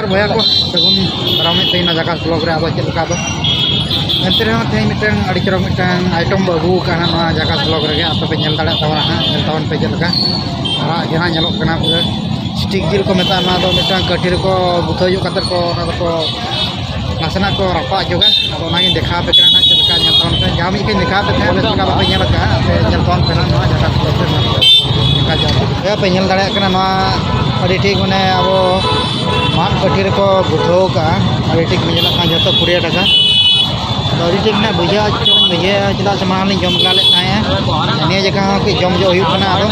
भैया को सगुन रामे तेना जगह ब्लॉग रे अब चलका दो एंते रे थे मिटन अड़ी चरो मिटन आइटम अगू काना ना जगह ब्लॉग रे आप पे नेल दाड़ा तवा हां नेल तवन पे चलका आरा जहां नेलो कना पूरा स्टिक जिल को मेता ना दो मिटन कठी रे को बुथयो कतर को ना को नासना को रपा जोगा अब ओनागे देखा पे कना चलका नेल तवन पे जहां मी के देखा पे थे बेसका पे नेल का नेल तवन पे ना जगह ब्लॉग रे देखा जा पे नेल दाड़ा कना ना अड़ी ठीक माने अब मान कठी रे को बुथो का अड़ी ठीक मिल का जतो 20 टाका तो अड़ी ठीक ना बुझा बुझे चला से मान जम का ले ताए ने जगह के जम जो हुई कना अब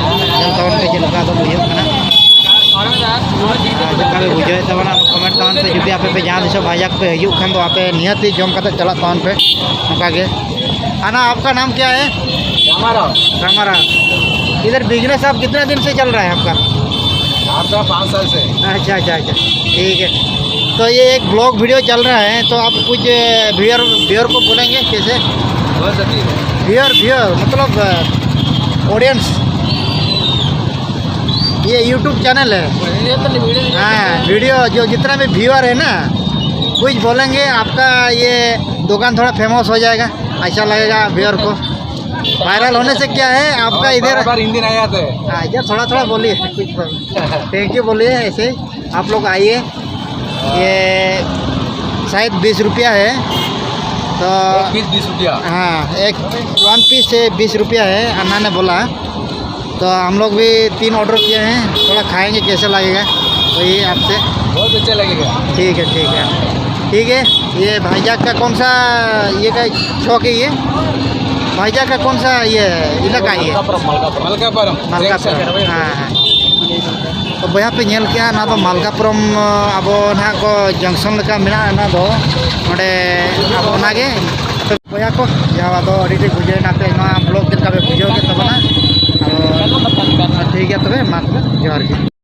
जम तवन पे चलका तो बुझे कना जगह पे बुझे तवन कमेंट तवन पे जुदी आपे पे जहां दिसो भाजा पे हयु खान तो आपे नियति जम का चला तवन पे नका के आना आपका नाम क्या है रामारा इधर बिजनेस आप कितने दिन से चल रहा है आपका 5 साल से। अच्छा अच्छा अच्छा ठीक है। तो ये एक ब्लॉग वीडियो चल रहा है तो आप कुछ व्यूअर को बोलेंगे कैसे व्यूअर मतलब ऑडियंस ये यूट्यूब चैनल है हाँ वीडियो जो जितना भी व्यूअर है ना कुछ बोलेंगे आपका ये दुकान थोड़ा फेमस हो जाएगा अच्छा लगेगा व्यूअर को वायरल होने से क्या है आपका इधर हिंदी नहीं आते इधर थोड़ा थोड़ा बोलिए कुछ थैंक यू बोलिए ऐसे आप लोग आइए ये शायद 20 रुपया है तो एक पीस 20 रुपया हाँ एक 1 पीस से 20 रुपया है अन्ना ने बोला तो हम लोग भी 3 ऑर्डर किए हैं थोड़ा खाएंगे कैसे लगेगा वही आपसे बहुत अच्छा लगेगा ठीक है ये भाईजाग का कौन सा ये का शौक है ये भाईजाग का कौन सा ये इलाका है मलकापुरम हाँ तो बया पे नेल किया ना तो मलकापुरम अब ना को जंक्शन लेका मेना ना दो नोडे अब ओनागे बया को जावा दो अड़ी ठीक बुझे ना पे ना ब्लॉग दिन का बुझे के तब ना ठीक है तबे मा जोहार के